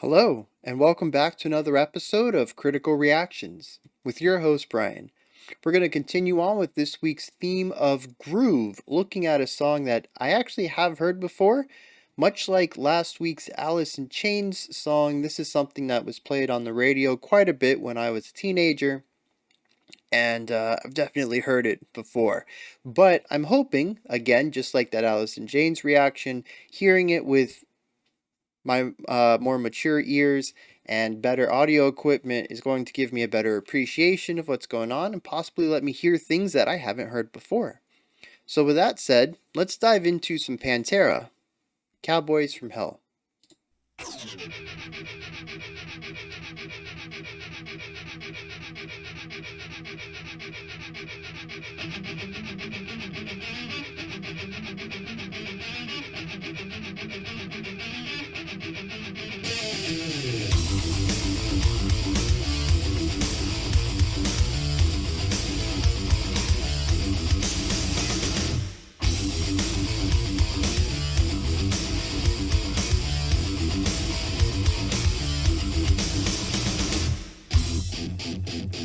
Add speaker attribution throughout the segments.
Speaker 1: Hello, and welcome back to another episode of Critical Reactions with your host, Bryan. We're going to continue on with this week's theme of groove, looking at a song that I actually have heard before. Much like last week's Alice in Chains song, this is something that was played on the radio quite a bit when I was a teenager, and I've definitely heard it before. But I'm hoping, again, just like that Alice in Chains reaction, hearing it with my more mature ears and better audio equipment is going to give me a better appreciation of what's going on and possibly let me hear things that I haven't heard before. So, with that said, let's dive into some Pantera, Cowboys from Hell.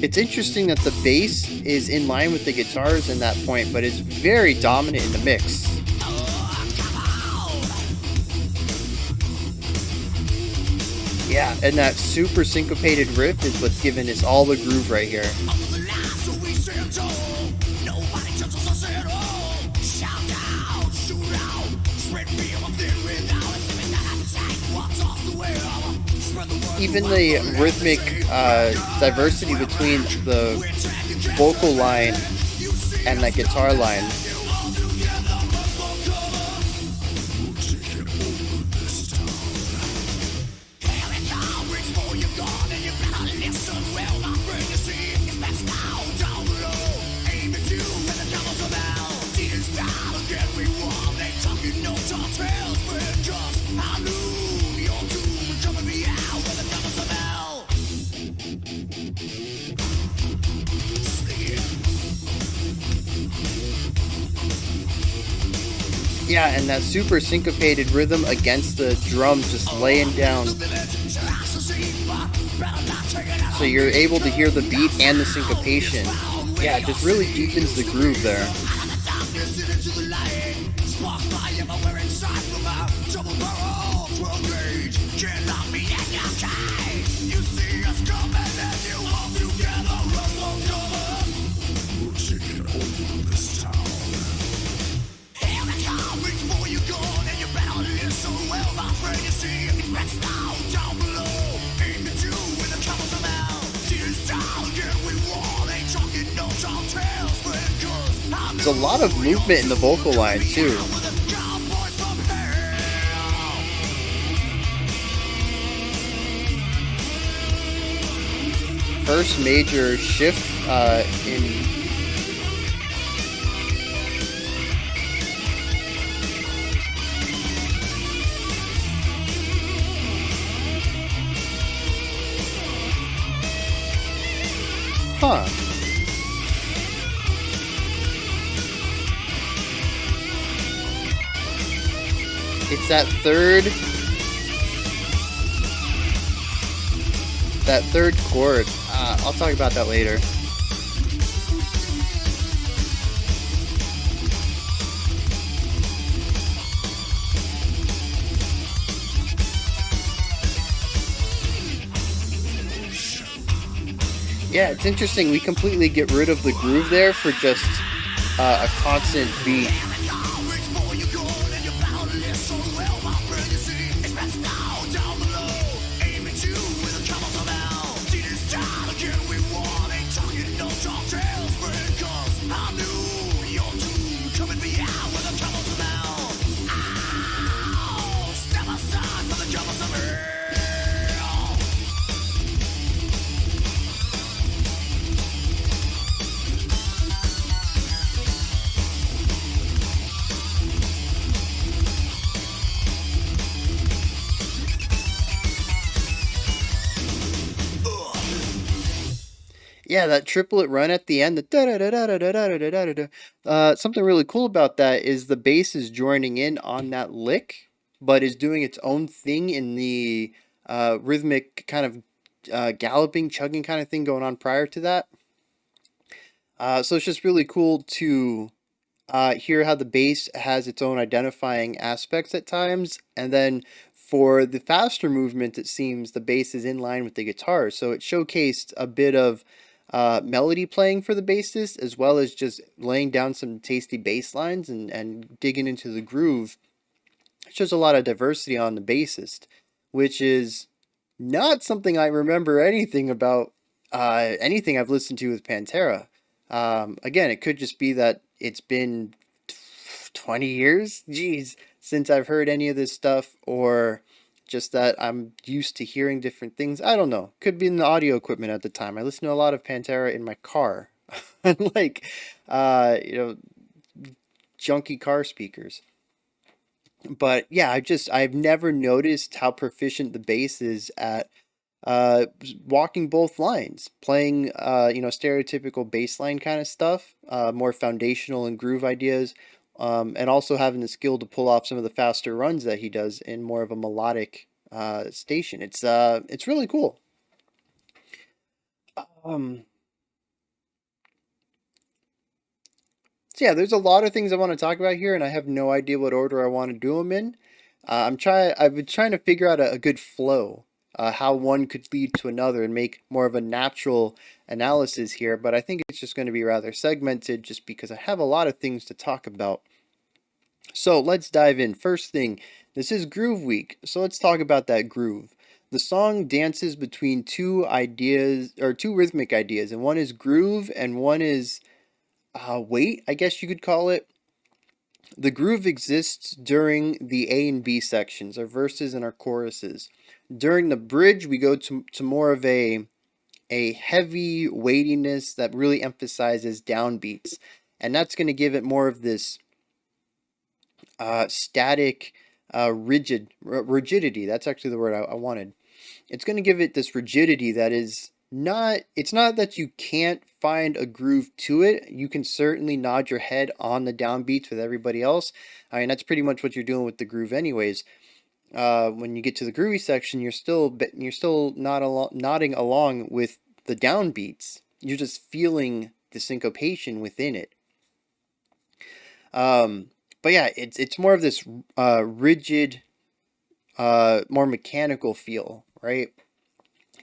Speaker 1: It's interesting that the bass is in line with the guitars in that point, but is very dominant in the mix. Yeah, and that super syncopated riff is what's giving us all the groove right here. Even the rhythmic diversity between the vocal line and that guitar line. Yeah, and that super syncopated rhythm against the drums just laying down. So you're able to hear the beat and the syncopation. Yeah, it just really deepens the groove there. There's a lot of movement in the vocal line too. First major shift in It's that third chord. I'll talk about that later. Yeah, it's interesting. We completely get rid of the groove there for just a constant beat. Yeah, that triplet run at the end, the da da da da da da da da da da da. Something really cool about that is the bass is joining in on that lick, but is doing its own thing in the rhythmic kind of galloping, chugging kind of thing going on prior to that. So it's just really cool to hear how the bass has its own identifying aspects at times, and then for the faster movement, it seems the bass is in line with the guitar, so it showcased a bit of melody playing for the bassist, as well as just laying down some tasty bass lines and digging into the groove. It shows a lot of diversity on the bassist, which is not something I remember anything about anything I've listened to with Pantera. Again, it could just be that it's been 20 years, geez, since I've heard any of this stuff, or just that I'm used to hearing different things. I don't know. Could be in the audio equipment at the time. I listen to a lot of Pantera in my car, like, you know, junky car speakers. But yeah, I've never noticed how proficient the bass is at walking both lines, playing stereotypical bass line kind of stuff, more foundational and groove ideas, and also having the skill to pull off some of the faster runs that he does in more of a melodic station. It's really cool. Um, so yeah, there's a lot of things I want to talk about here, and I have no idea what order I want to do them in. I've been trying to figure out a good flow, how one could lead to another, and make more of a natural analysis here. But I think it's just going to be rather segmented, just because I have a lot of things to talk about. So let's dive in. First thing, this is Groove Week, so let's talk about that groove. The song dances between two ideas, or two rhythmic ideas, and one is groove and one is weight, I guess you could call it. The groove exists during the A and B sections, our verses and our choruses. During the bridge, we go to more of a heavy weightiness that really emphasizes downbeats. And that's going to give it more of this static, rigidity. That's actually the word I wanted. It's going to give it this rigidity that is not, it's not that you can't find a groove to it. You can certainly nod your head on the downbeats with everybody else. I mean, that's pretty much what you're doing with the groove anyways. When you get to the groovy section, you're still nodding along with the downbeats. You're just feeling the syncopation within it. Um, but yeah, it's more of this rigid, more mechanical feel, right?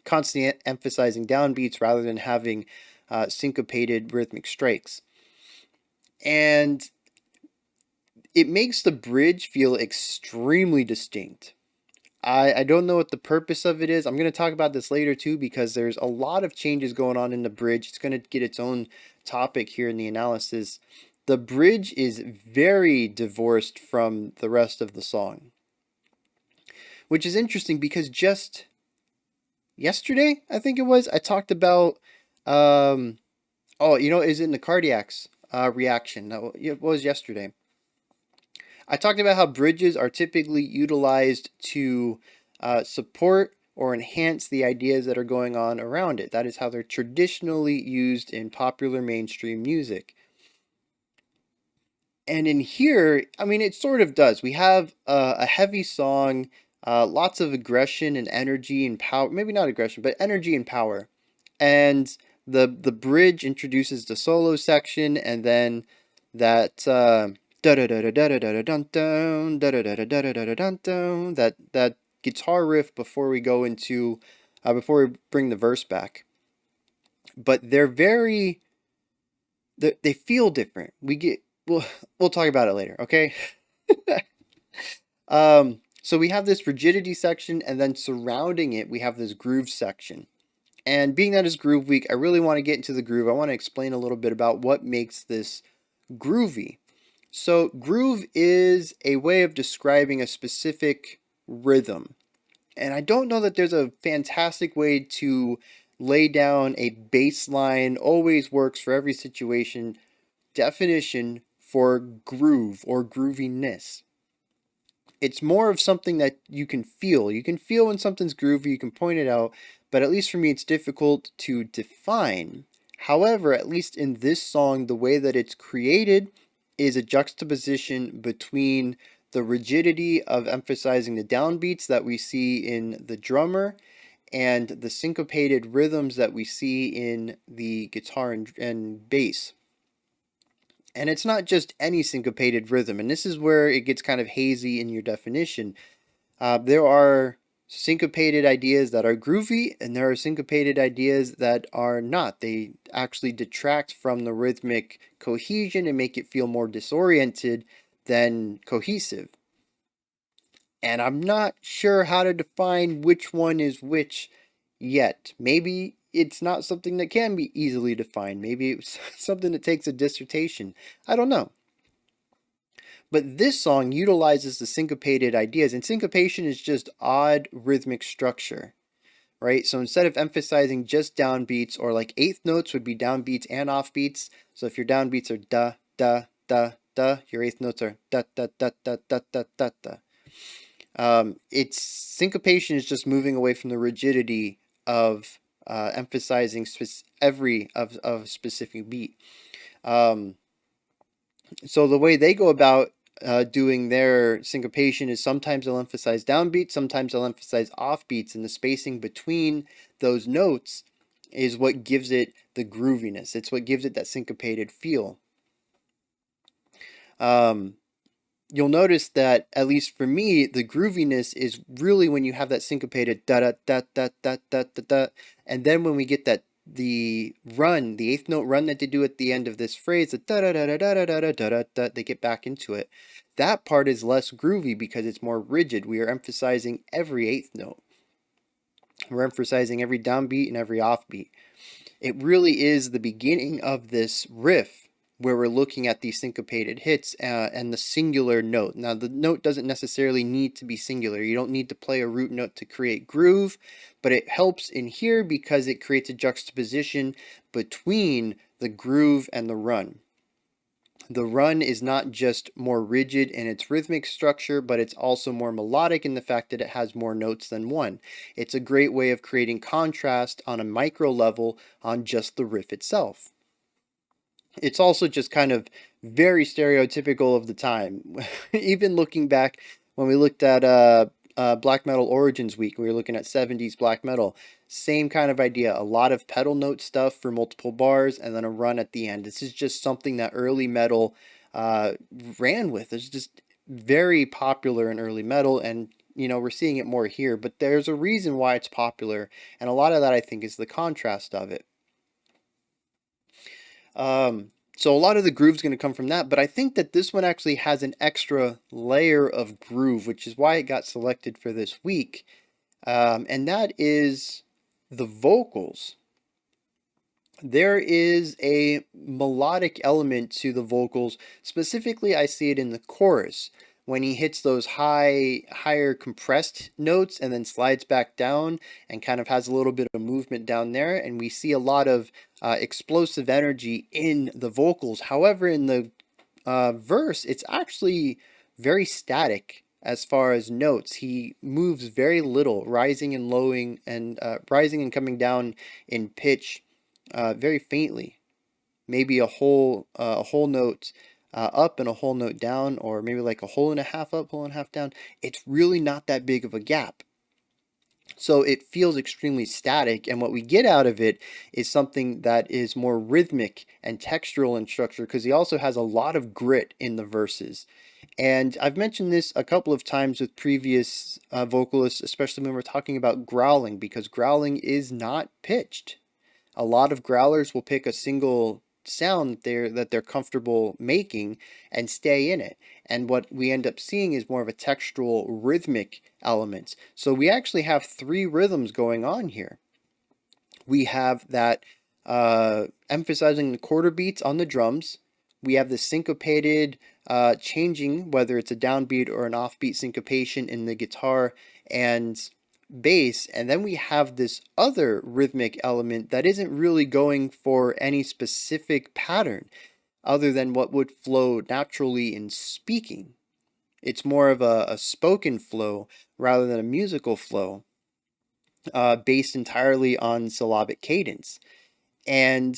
Speaker 1: Constantly emphasizing downbeats rather than having syncopated rhythmic strikes. And it makes the bridge feel extremely distinct. I don't know what the purpose of it is. I'm going to talk about this later too, because there's a lot of changes going on in the bridge. It's going to get its own topic here in the analysis. The bridge is very divorced from the rest of the song, which is interesting because just yesterday, I think it was, I talked about, oh, is in the cardiacs reaction. No, it was yesterday. I talked about how bridges are typically utilized to support or enhance the ideas that are going on around it. That is how they're traditionally used in popular mainstream music. And in here, I mean, it sort of does. We have a heavy song, lots of aggression and energy and power. Maybe not aggression, but energy and power. And the bridge introduces the solo section, and then that that guitar riff before we go into before we bring the verse back. But they feel different. We'll talk about it later, okay? So we have this rigidity section, and then surrounding it, we have this groove section. And being that it's Groove Week, I really want to get into the groove. I want to explain a little bit about what makes this groovy. So, groove is a way of describing a specific rhythm. And I don't know that there's a fantastic way to lay down a baseline, always works for every situation definition for groove or grooviness. It's more of something that you can feel. You can feel when something's groovy, you can point it out, but at least for me, it's difficult to define. However, at least in this song, the way that it's created is a juxtaposition between the rigidity of emphasizing the downbeats that we see in the drummer, and the syncopated rhythms that we see in the guitar and bass. And it's not just any syncopated rhythm, and this is where it gets kind of hazy in your definition. There are syncopated ideas that are groovy, and there are syncopated ideas that are not. They actually detract from the rhythmic cohesion and make it feel more disoriented than cohesive. And I'm not sure how to define which one is which yet. Maybe it's not something that can be easily defined. Maybe it's something that takes a dissertation. I don't know. But this song utilizes the syncopated ideas, and syncopation is just odd rhythmic structure, right? So instead of emphasizing just downbeats, or like eighth notes would be downbeats and offbeats. So if your downbeats are da, da, da, da, your eighth notes are da, da, da, da, da, da, da, da. It's syncopation is just moving away from the rigidity of emphasizing every of a specific beat. So the way they go about doing their syncopation is sometimes they'll emphasize downbeats, sometimes they'll emphasize offbeats, and the spacing between those notes is what gives it the grooviness. It's what gives it that syncopated feel. You'll notice that, at least for me, the grooviness is really when you have that syncopated da da da da da da da da, and then when we get that the run, the eighth note run that they do at the end of this phrase, the da da da da da da da da da da, they get back into it. That part is less groovy because it's more rigid. We are emphasizing every eighth note. We're emphasizing every downbeat and every offbeat. It really is the beginning of this riff where we're looking at these syncopated hits and the singular note. Now, the note doesn't necessarily need to be singular. You don't need to play a root note to create groove, but it helps in here because it creates a juxtaposition between the groove and the run. The run is not just more rigid in its rhythmic structure, but it's also more melodic in the fact that it has more notes than one. It's a great way of creating contrast on a micro level on just the riff itself. It's also just kind of very stereotypical of the time. Even looking back when we looked at Black Metal Origins Week, we were looking at 70s black metal. Same kind of idea. A lot of pedal note stuff for multiple bars and then a run at the end. This is just something that early metal ran with. It's just very popular in early metal, and we're seeing it more here, but there's a reason why it's popular, and a lot of that I think is the contrast of it. So a lot of the groove's going to come from that, but I think that this one actually has an extra layer of groove, which is why it got selected for this week. And that is the vocals. There is a melodic element to the vocals. Specifically, I see it in the chorus when he hits those higher compressed notes and then slides back down and kind of has a little bit of movement down there, and we see a lot of explosive energy in the vocals. However, in the verse, it's actually very static as far as notes. He moves very little, rising and lowing, and rising and coming down in pitch very faintly. Maybe a whole note up and a whole note down, or maybe like a whole and a half up, whole and a half down. It's really not that big of a gap. So it feels extremely static, and what we get out of it is something that is more rhythmic and textural in structure, because he also has a lot of grit in the verses. And I've mentioned this a couple of times with previous vocalists, especially when we're talking about growling, because growling is not pitched. A lot of growlers will pick a single sound that they're comfortable making and stay in it. And what we end up seeing is more of a textural rhythmic element. So we actually have three rhythms going on here. We have that emphasizing the quarter beats on the drums. We have the syncopated changing, whether it's a downbeat or an offbeat syncopation in the guitar and bass, and then we have this other rhythmic element that isn't really going for any specific pattern other than what would flow naturally in speaking. It's more of a spoken flow rather than a musical flow, based entirely on syllabic cadence. And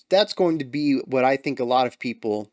Speaker 1: that's going to be what I think a lot of people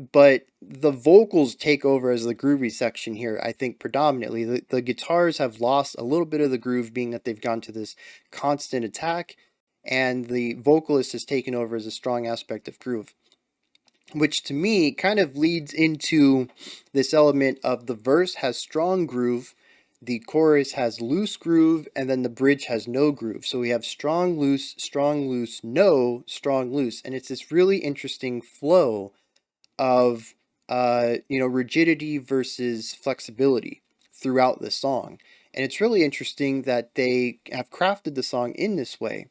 Speaker 1: but the vocals take over as the groovy section here, I think predominantly. The guitars have lost a little bit of the groove, being that they've gone to this constant attack, and the vocalist has taken over as a strong aspect of groove, which to me kind of leads into this element of the verse has strong groove, the chorus has loose groove, and then the bridge has no groove. So we have strong, loose, no, strong, loose. And it's this really interesting flow of rigidity versus flexibility throughout the song. And it's really interesting that they have crafted the song in this way.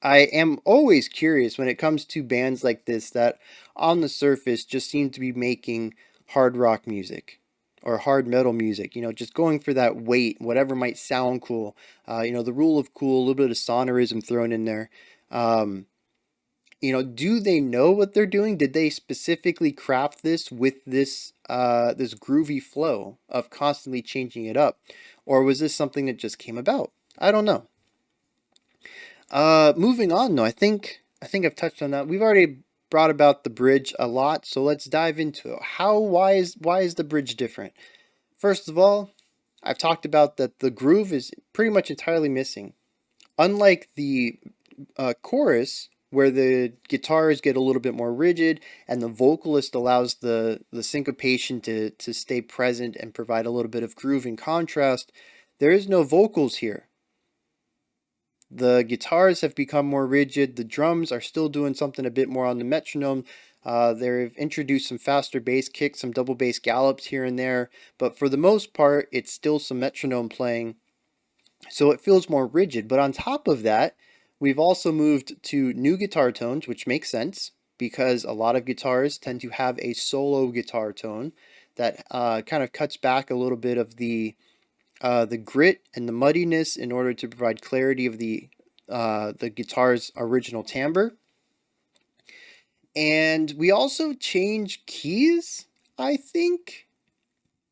Speaker 1: I am always curious when it comes to bands like this that on the surface just seem to be making hard rock music or hard metal music, just going for that weight, whatever might sound cool. The rule of cool, a little bit of sonorism thrown in there. Um, do they know what they're doing? Did they specifically craft this with this groovy flow of constantly changing it up? Or was this something that just came about? I don't know. Moving on though, I think I've touched on that. We've already brought about the bridge a lot, so let's dive into it. Why is the bridge different? First of all, I've talked about that the groove is pretty much entirely missing. Unlike the chorus, where the guitars get a little bit more rigid and the vocalist allows the syncopation to stay present and provide a little bit of groove in contrast, there is no vocals here. The guitars have become more rigid. The drums are still doing something a bit more on the metronome. They've introduced some faster bass kicks, some double bass gallops here and there, but for the most part, it's still some metronome playing, so it feels more rigid. But on top of that, we've also moved to new guitar tones, which makes sense because a lot of guitars tend to have a solo guitar tone that kind of cuts back a little bit of the grit and the muddiness in order to provide clarity of the guitar's original timbre. And we also change keys, I think.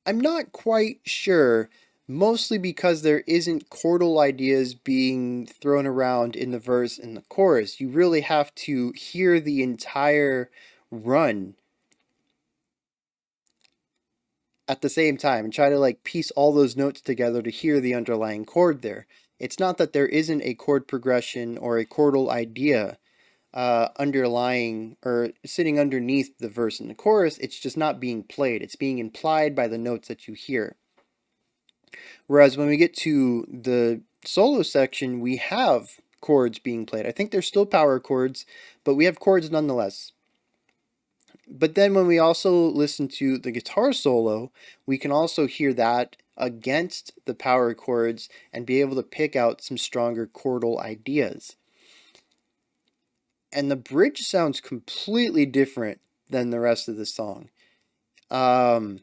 Speaker 1: I'm not quite sure, mostly because there isn't chordal ideas being thrown around in the verse and the chorus. You really have to hear the entire run at the same time and try to like piece all those notes together to hear the underlying chord there. It's not that there isn't a chord progression or a chordal idea underlying or sitting underneath the verse and the chorus. It's just not being played. It's being implied by the notes that you hear. Whereas when we get to the solo section, we have chords being played. I think they're still power chords, but we have chords nonetheless. But then when we also listen to the guitar solo, we can also hear that against the power chords and be able to pick out some stronger chordal ideas. And the bridge sounds completely different than the rest of the song. And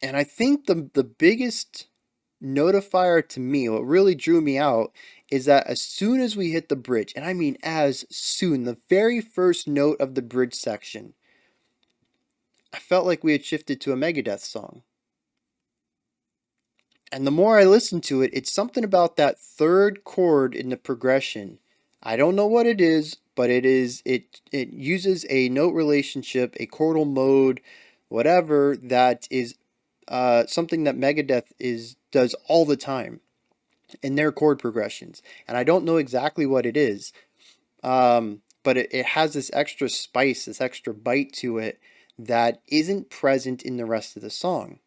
Speaker 1: I think the biggest notifier to me, what really drew me out, is that as soon as we hit the bridge, and I mean as soon, the very first note of the bridge section, I felt like we had shifted to a Megadeth song. And the more I listen to it, it's something about that third chord in the progression. I don't know what it is, but it uses a note relationship, a chordal mode, whatever, that is something that Megadeth does all the time in their chord progressions. And I don't know exactly what it is, but it has this extra spice, this extra bite to it that isn't present in the rest of the song.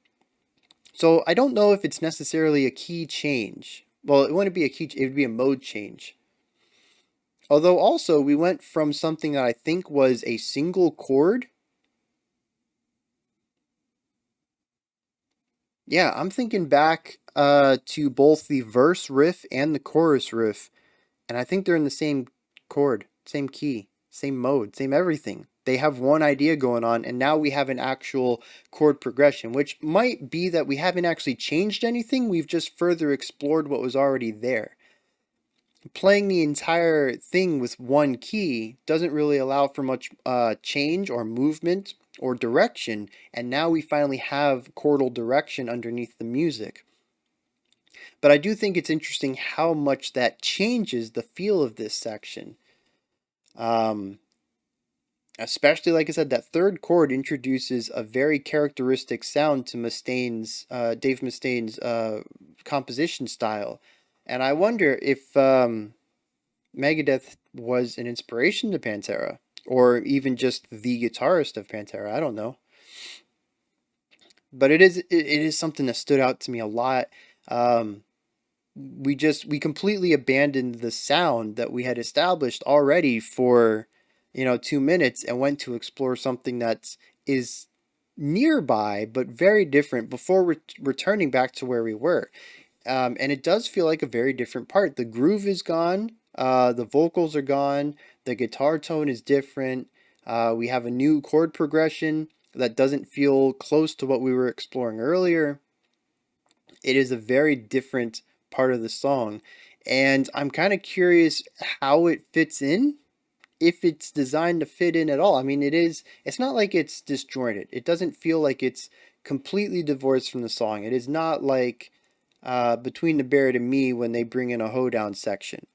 Speaker 1: So I don't know if it's necessarily a key change. Well, it wouldn't be a key, it would be a mode change. Although also we went from something that I think was a single chord. Yeah, I'm thinking back to both the verse riff and the chorus riff, and I think they're in the same chord, same key, same mode, same everything. They have one idea going on, and now we have an actual chord progression, which might be that we haven't actually changed anything, we've just further explored what was already there. Playing the entire thing with one key doesn't really allow for much change or movement or direction, and now we finally have chordal direction underneath the music. But I do think it's interesting how much that changes the feel of this section. Um, Especially, like I said, that third chord introduces a very characteristic sound to Dave Mustaine's composition style. And I wonder if Megadeth was an inspiration to Pantera, or even just the guitarist of Pantera. I don't know, but it is something that stood out to me a lot. Um, we completely abandoned the sound that we had established already for 2 minutes and went to explore something that is nearby but very different before returning back to where we were. And it does feel like a very different part. The groove is gone, the vocals are gone, the guitar tone is different. We have a new chord progression that doesn't feel close to what we were exploring earlier. It is a very different part of the song. And I'm kind of curious how it fits in, if it's designed to fit in at all. I mean, it's not like it's disjointed. It doesn't feel like it's completely divorced from the song. It is not like Between the Barrett and Me when they bring in a hoedown section.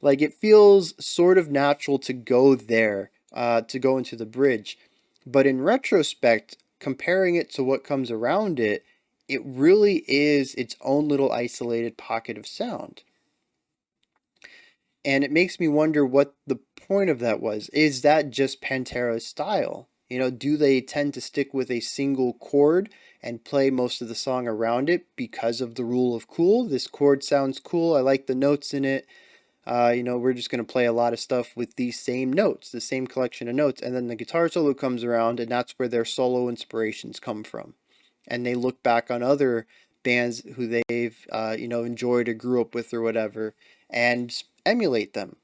Speaker 1: Like, it feels sort of natural to go there, to go into the bridge. But in retrospect, comparing it to what comes around it, it really is its own little isolated pocket of sound. And it makes me wonder what the point of that was. Is that just Pantera's style? Do they tend to stick with a single chord and play most of the song around it because of the rule of cool? This chord sounds cool. I like the notes in it. We're just going to play a lot of stuff with these same notes, the same collection of notes. And then the guitar solo comes around, and that's where their solo inspirations come from. And they look back on other bands who they've, enjoyed or grew up with or whatever, and emulate them.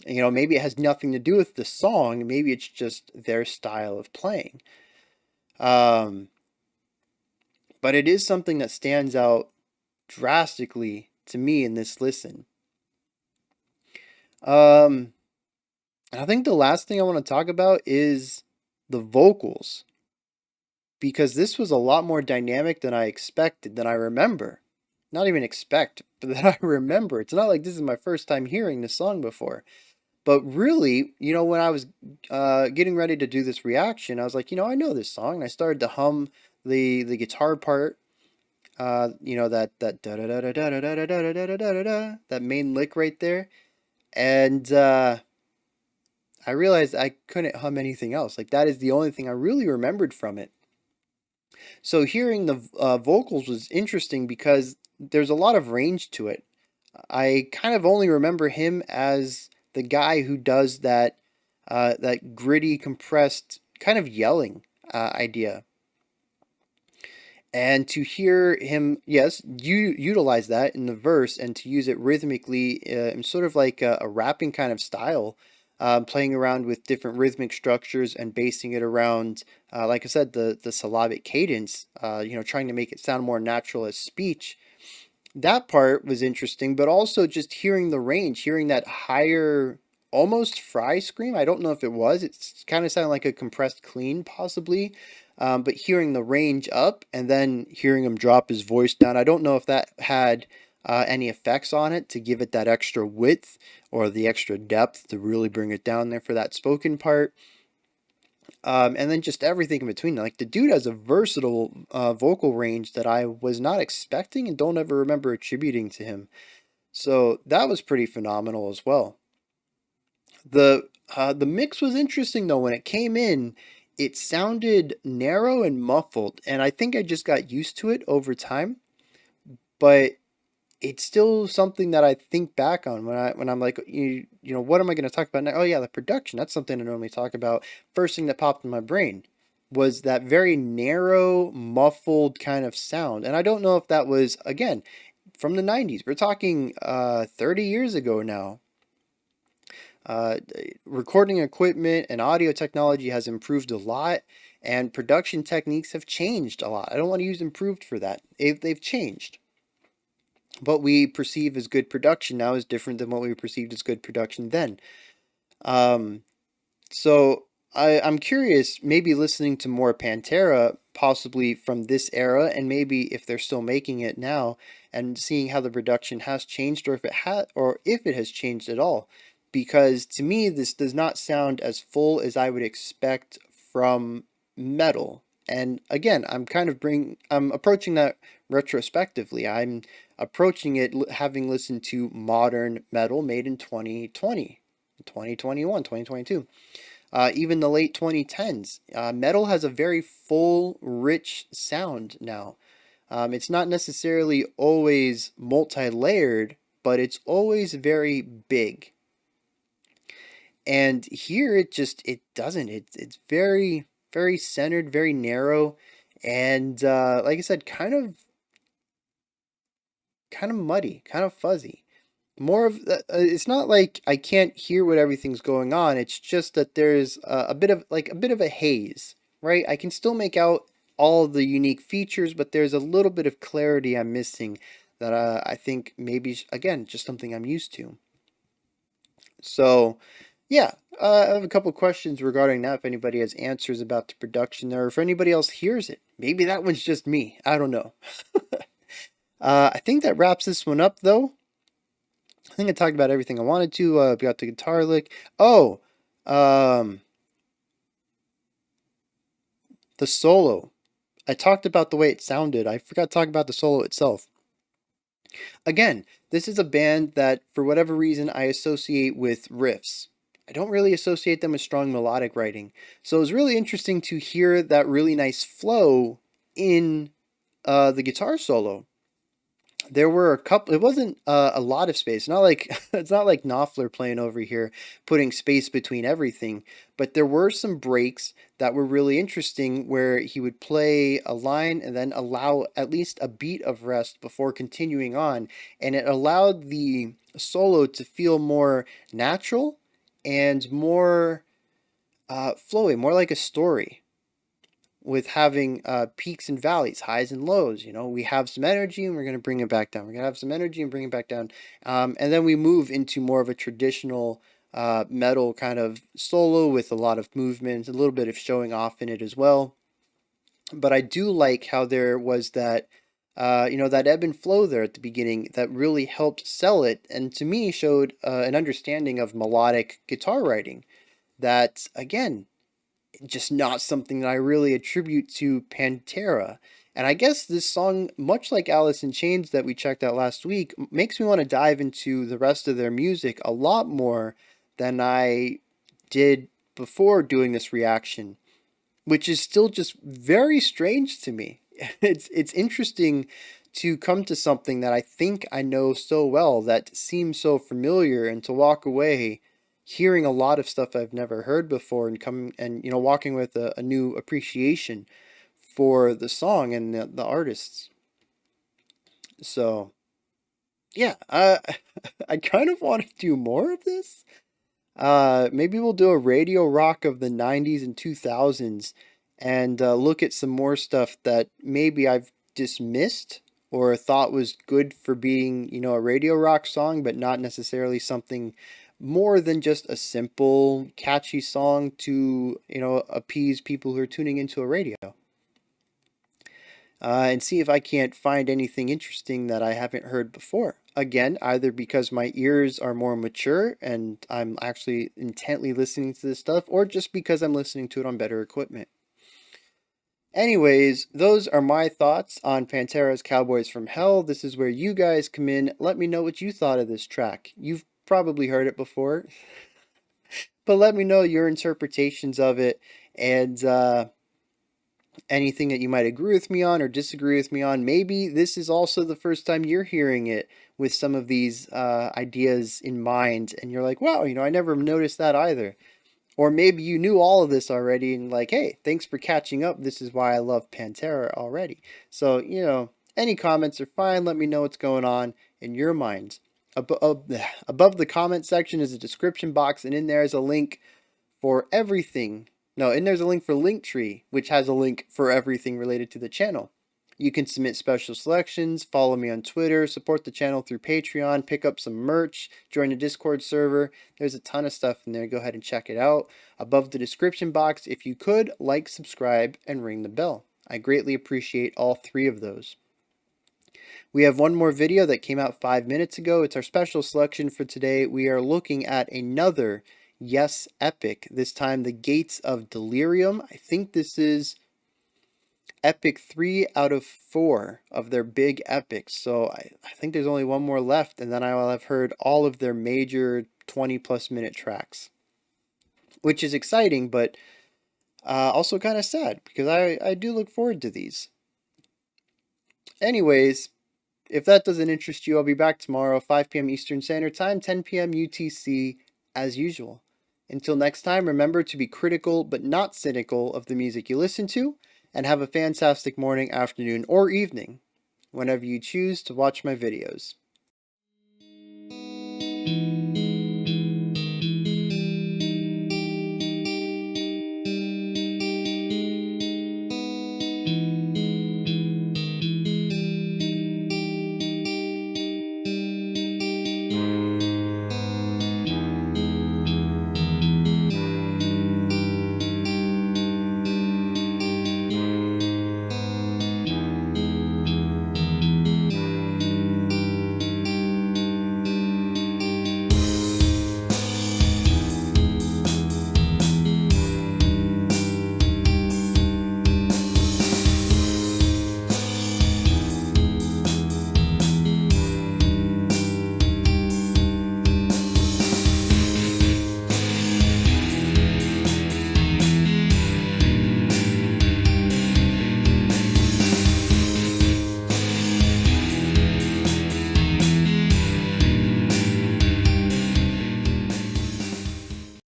Speaker 1: Maybe it has nothing to do with the song. Maybe it's just their style of playing. Um, but it is something that stands out drastically to me in this listen. Um, I think the last thing I want to talk about is the vocals, because this was a lot more dynamic than I expected, than I remember. Not even expect, but that I remember. It's not like this is my first time hearing this song before. But really, when I was getting ready to do this reaction, I was like, I know this song. And I started to hum the guitar part, that da da da da da da da da da da da da, that main lick right there. And I realized I couldn't hum anything else. Like, that is the only thing I really remembered from it. So hearing the vocals was interesting because there's a lot of range to it. I kind of only remember him as the guy who does that gritty, compressed kind of yelling idea. And to hear him, yes, utilize that in the verse and to use it rhythmically in sort of like a rapping kind of style, playing around with different rhythmic structures and basing it around, like I said, the syllabic cadence, trying to make it sound more natural as speech. That part was interesting, but also just hearing the range, hearing that higher, almost fry scream. I don't know if it was. It's kind of sounded like a compressed clean, possibly. But hearing the range up and then hearing him drop his voice down, I don't know if that had any effects on it to give it that extra width or the extra depth to really bring it down there for that spoken part. And then just everything in between. Like, the dude has a versatile vocal range that I was not expecting and don't ever remember attributing to him. So that was pretty phenomenal as well. The mix was interesting though. When it came in, it sounded narrow and muffled, and I think I just got used to it over time. But it's still something that I think back on when I'm like, what am I going to talk about now? Oh yeah, the production. That's something I normally talk about. First thing that popped in my brain was that very narrow, muffled kind of sound. And I don't know if that was, again, from the 90s. We're talking 30 years ago now. Uh, Recording equipment and audio technology has improved a lot, and production techniques have changed a lot. I don't want to use improved for that. They've changed. What we perceive as good production now is different than what we perceived as good production then. Um, so I'm curious, maybe listening to more Pantera, possibly from this era, and maybe if they're still making it now, and seeing how the production has changed, or if it has changed at all. because to me this does not sound as full as I would expect from metal. And again, I'm approaching that retrospectively. I'm approaching it having listened to modern metal made in 2020, 2021, 2022, even the late 2010s. Metal has a very full, rich sound now. It's not necessarily always multi-layered, but it's always very big. And here it doesn't. It's very very centered, very narrow, and like I said, kind of muddy, kind of fuzzy. More of it's not like I can't hear what everything's going on. It's just that there's a bit of a haze, right? I can still make out all the unique features, but there's a little bit of clarity I'm missing that I think maybe again just something I'm used to. So, yeah, I have a couple questions regarding that. If anybody has answers about the production there, or if anybody else hears it, maybe that one's just me. I don't know. I think that wraps this one up, though. I think I talked about everything I wanted to. We got the guitar lick. Oh, um, the solo. I talked about the way it sounded. I forgot to talk about the solo itself. Again, this is a band that, for whatever reason, I associate with riffs. I don't really associate them with strong melodic writing. So it was really interesting to hear that really nice flow in the guitar solo. There were a couple. It wasn't a lot of space. Not like it's not like Knopfler playing over here, putting space between everything. But there were some breaks that were really interesting, where he would play a line and then allow at least a beat of rest before continuing on, and it allowed the solo to feel more natural and more flowy, more like a story, with having peaks and valleys, highs and lows. You know, we have some energy and we're going to bring it back down. We're going to have some energy and bring it back down. And then we move into more of a traditional metal kind of solo with a lot of movement, a little bit of showing off in it as well. But I do like how there was that. That ebb and flow there at the beginning that really helped sell it, and to me showed an understanding of melodic guitar writing that, again, just not something that I really attribute to Pantera. And I guess this song, much like Alice in Chains that we checked out last week, makes me want to dive into the rest of their music a lot more than I did before doing this reaction, which is still just very strange to me. It's interesting to come to something that I think I know so well, that seems so familiar, and to walk away hearing a lot of stuff I've never heard before, and coming and walking with a new appreciation for the song and the artists. So yeah, I kind of want to do more of this. Maybe we'll do a radio rock of the 90s and 2000s, and look at some more stuff that maybe I've dismissed or thought was good for being, a radio rock song, but not necessarily something more than just a simple, catchy song to, appease people who are tuning into a radio. And see if I can't find anything interesting that I haven't heard before. Again, either because my ears are more mature and I'm actually intently listening to this stuff, or just because I'm listening to it on better equipment. Anyways, those are my thoughts on Pantera's Cowboys from Hell. This is where you guys come in. Let me know what you thought of this track. You've probably heard it before, but let me know your interpretations of it, and anything that you might agree with me on or disagree with me on. Maybe this is also the first time you're hearing it with some of these ideas in mind, and you're like, wow, I never noticed that either. Or maybe you knew all of this already and like, hey, thanks for catching up. This is why I love Pantera already. So, any comments are fine. Let me know what's going on in your minds. Above the comment section is a description box, and in there is a link for everything. No, and there's a link for Linktree, which has a link for everything related to the channel. You can submit special selections, follow me on Twitter, support the channel through Patreon, pick up some merch, join the Discord server. There's a ton of stuff in there. Go ahead and check it out. Above the description box, if you could, like, subscribe, and ring the bell. I greatly appreciate all three of those. We have one more video that came out 5 minutes ago. It's our special selection for today. We are looking at another Yes epic, this time The Gates of Delirium. I think this is epic 3 out of 4 of their big epics. So I think there's only one more left, and then I will have heard all of their major 20 plus minute tracks, which is exciting, but also kind of sad because I do look forward to these. Anyways, if that doesn't interest you, I'll be back tomorrow, 5 p.m. Eastern Standard Time, 10 p.m. UTC, as usual. Until next time, remember to be critical but not cynical of the music you listen to, and have a fantastic morning, afternoon, or evening whenever you choose to watch my videos.